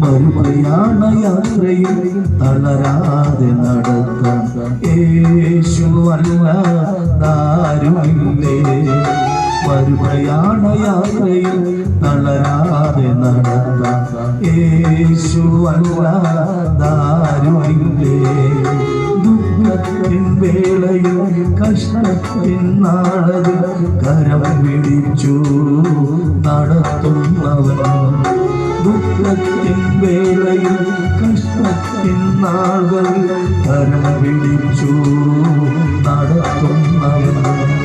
മറുപടിയാണ് യാത്രയിൽ തളരാതെ നടത്താൻ യേശു അല്ലാതാരുമില്ലേ. മറുപടിയാണ് യാത്രയിൽ തളരാതെ നടത്താൻ യേശു അല്ലാതാരുമില്ലേ. ദുഃഖത്തിൻ വേളയിൽ കഷ്ടത്തിൻ നാളത് കരം പിടിച്ചു നടത്തുന്നവൻ. ദുഃഖത്തിൻ വേളയിൽ കഷ്ടത്തിൻ നാളുകൾ കരം പിടിച്ചു നടത്തുന്നവൻ.